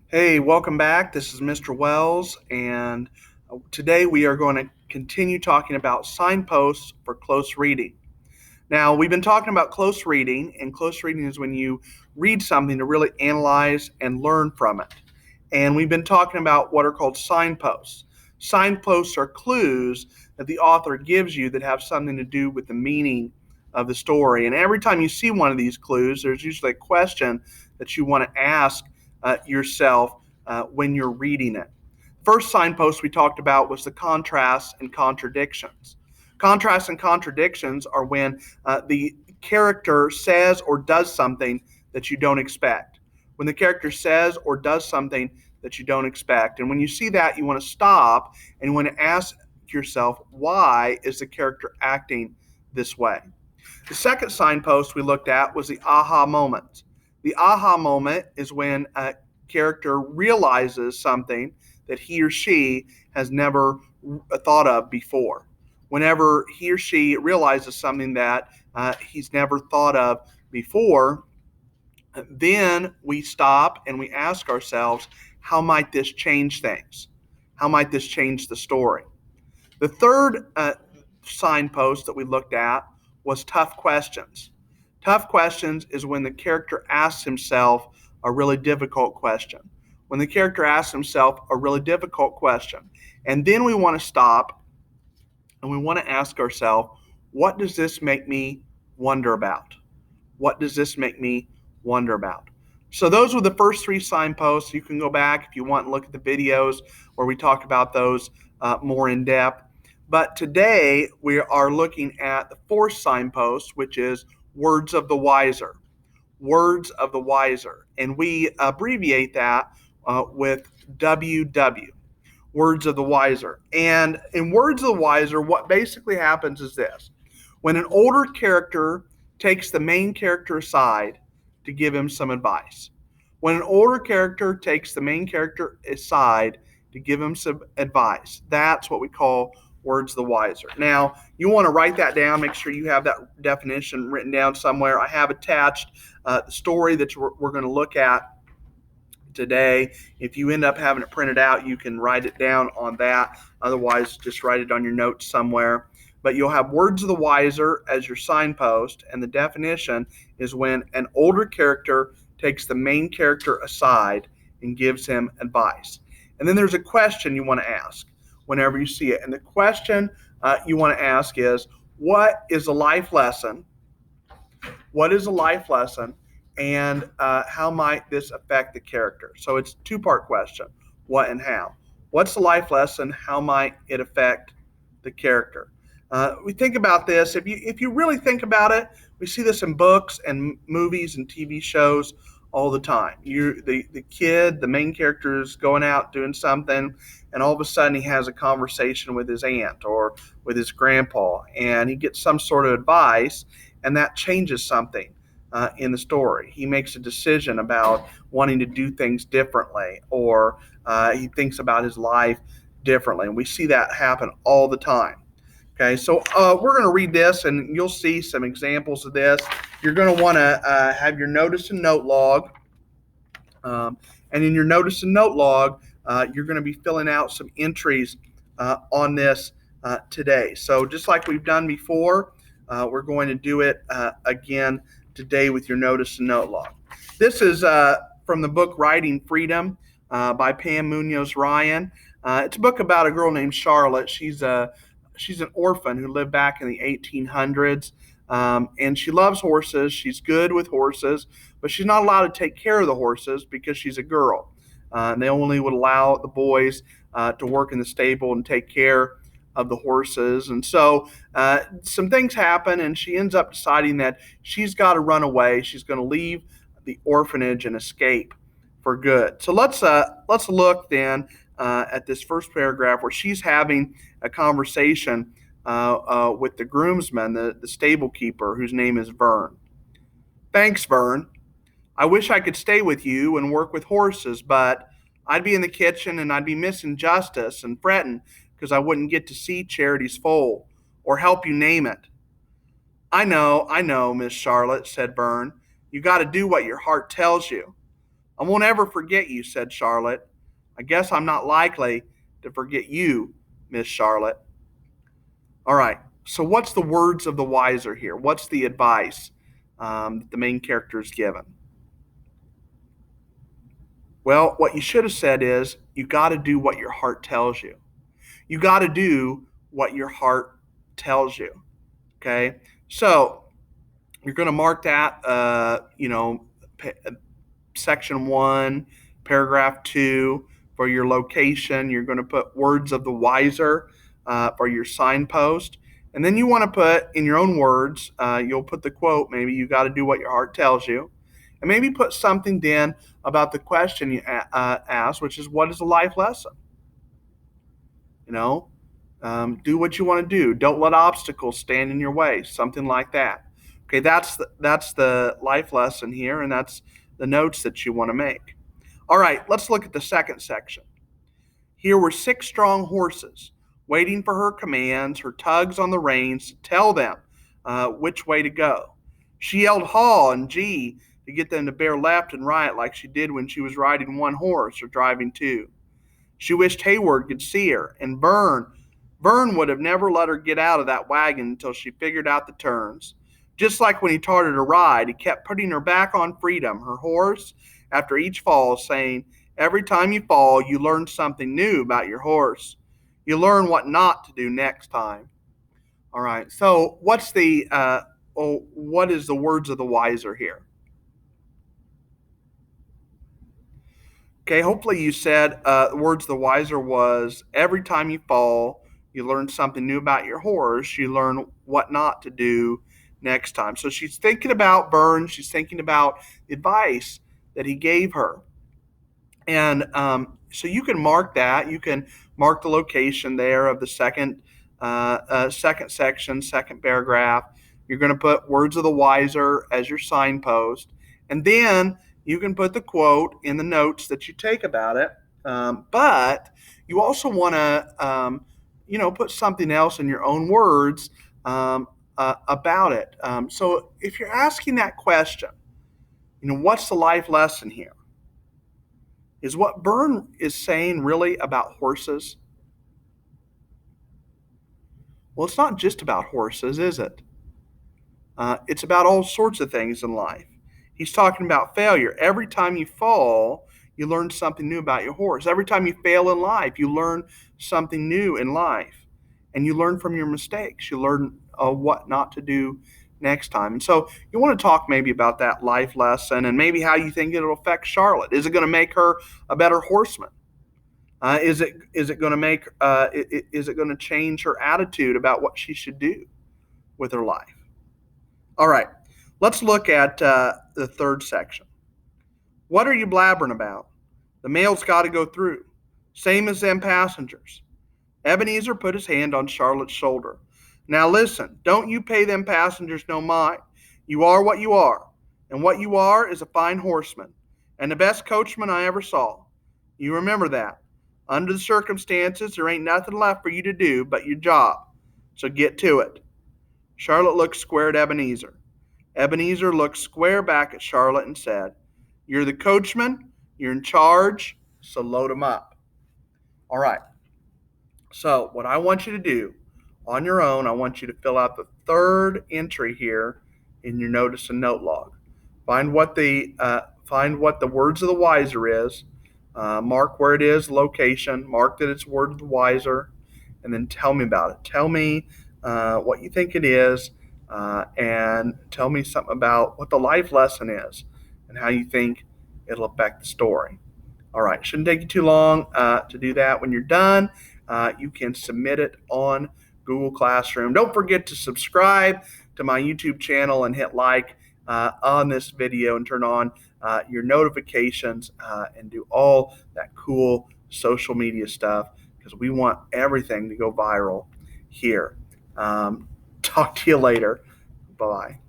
Hey, welcome back. This is Mr. Wells, and today we are going to continue talking about signposts for close reading. Now, we've been talking about close reading, and close reading is when you read something to really analyze and learn from it. And we've been talking about what are called signposts. Signposts are clues that the author gives you that have something to do with the meaning of the story. And every time you see one of these clues, there's usually a question that you want to ask yourself when you're reading it. First signpost we talked about was the contrasts and contradictions. Contrasts and contradictions are when the character says or does something that you don't expect. When the character says or does something that you don't expect. And when you see that, you want to stop and you want to ask yourself, why is the character acting this way? The second signpost we looked at was the aha moment. The aha moment is when a character realizes something that he or she has never thought of before. Whenever he or she realizes something that he's never thought of before, then we stop and we ask ourselves, how might this change things? How might this change the story? The third signpost that we looked at was tough questions. Tough questions is when the character asks himself a really difficult question. When the character asks himself a really difficult question. And then we want to stop and we want to ask ourselves, what does this make me wonder about? What does this make me wonder about? So those were the first three signposts. You can go back if you want and look at the videos where we talk about those more in depth. But today we are looking at the fourth signpost, which is words of the wiser. Words of the wiser. And we abbreviate that with WW, words of the wiser. And in words of the wiser, what basically happens is this. When an older character takes the main character aside to give him some advice. When an older character takes the main character aside to give him some advice, that's what we call words of the wiser. Now, you want to write that down, make sure you have that definition written down somewhere. I have attached the story that we're going to look at today. If you end up having it printed out, you can write it down on that. Otherwise, just write it on your notes somewhere. But you'll have words of the wiser as your signpost, and the definition is when an older character takes the main character aside and gives him advice. And then there's a question you want to ask whenever you see it. And the question you want to ask is, what is a life lesson? What is a life lesson? And how might this affect the character? So it's a two-part question, what and how. What's the life lesson? How might it affect the character? We think about this. If you really think about it, we see this in books and movies and TV shows all the time. The kid, the main character is going out doing something, and all of a sudden he has a conversation with his aunt or with his grandpa, and he gets some sort of advice, and that changes something in the story. He makes a decision about wanting to do things differently, or he thinks about his life differently, and we see that happen all the time. Okay, so we're going to read this, and you'll see some examples of this. You're going to want to have your notice and note log, and in your notice and note log, you're going to be filling out some entries on this today. So just like we've done before, we're going to do it again today with your notice and note log. This is from the book Writing Freedom by Pam Munoz Ryan. It's a book about a girl named Charlotte. She's an orphan who lived back in the 1800s, and she loves horses. She's good with horses, but she's not allowed to take care of the horses because she's a girl. And they only would allow the boys to work in the stable and take care of the horses. And so some things happen, and she ends up deciding that she's got to run away. She's going to leave the orphanage and escape for good. So let's look then at this first paragraph where she's having a conversation with the groomsman, the stable keeper, whose name is Vern. Thanks, Vern. I wish I could stay with you and work with horses, but I'd be in the kitchen and I'd be missing Justice and fretting because I wouldn't get to see Charity's foal or help you name it. I know, Miss Charlotte, said Vern. You got to do what your heart tells you. "I won't ever forget you," said Charlotte. "I guess I'm not likely to forget you, Miss Charlotte." All right. So, what's the words of the wiser here? What's the advice that the main character is given? Well, what you should have said is, you got to do what your heart tells you. You got to do what your heart tells you. Okay. So, you're going to mark that, section 1, paragraph 2 for your location. You're going to put words of the wiser for your signpost. And then you want to put, in your own words, you'll put the quote, maybe you got to do what your heart tells you. And maybe put something then about the question you asked, which is, what is a life lesson? You know, do what you want to do. Don't let obstacles stand in your way. Something like that. Okay, that's the life lesson here, and that's the notes that you want to make. All right, let's look at the second section. Here were 6 strong horses waiting for her commands, her tugs on the reins to tell them which way to go. She yelled haw and gee to get them to bear left and right like she did when she was riding one horse or driving 2. She wished Hayward could see her, and Vern would have never let her get out of that wagon until she figured out the turns. Just like when he taught her to ride, he kept putting her back on Freedom, her horse, after each fall, saying, "Every time you fall, you learn something new about your horse. You learn what not to do next time." All right. So, what is the words of the wiser here? Okay, hopefully you said the words of the wiser was, every time you fall, you learn something new about your horse. You learn what not to do next time. So she's thinking about Vern. She's thinking about the advice that he gave her. And so you can mark that. You can mark the location there of the second section, second paragraph. You're going to put words of the wiser as your signpost. And then you can put the quote in the notes that you take about it. But you also want to, put something else in your own words about it. So if you're asking that question, what's the life lesson here? Is what Vern is saying really about horses? Well, it's not just about horses, is it? It's about all sorts of things in life. He's talking about failure. Every time you fall, you learn something new about your horse. Every time you fail in life, you learn something new in life. And you learn from your mistakes. You learn what not to do next time. And so you want to talk maybe about that life lesson and maybe how you think it'll affect Charlotte. Is it going to make her a better horseman? Is it going to make is it going to change her attitude about what she should do with her life? All right, let's look at the third section. What are you blabbering about? The mail's got to go through. Same as them passengers. Ebenezer put his hand on Charlotte's shoulder. Now listen, don't you pay them passengers no mind. You are what you are, and what you are is a fine horseman, and the best coachman I ever saw. You remember that. Under the circumstances, there ain't nothing left for you to do but your job. So get to it. Charlotte looked square at Ebenezer. Ebenezer looked square back at Charlotte and said, "You're the coachman, you're in charge, so load 'em up." All right. So what I want you to do on your own, I want you to fill out the third entry here in your notice and note log. Find what the words of the wiser is. Mark where it is, location. Mark that it's word of the wiser, and then tell me about it. Tell me what you think it is, and tell me something about what the life lesson is and how you think it'll affect the story. All right, shouldn't take you too long to do that. When you're done, you can submit it on Google Classroom. Don't forget to subscribe to my YouTube channel and hit like on this video and turn on your notifications and do all that cool social media stuff because we want everything to go viral here. Talk to you later. Bye.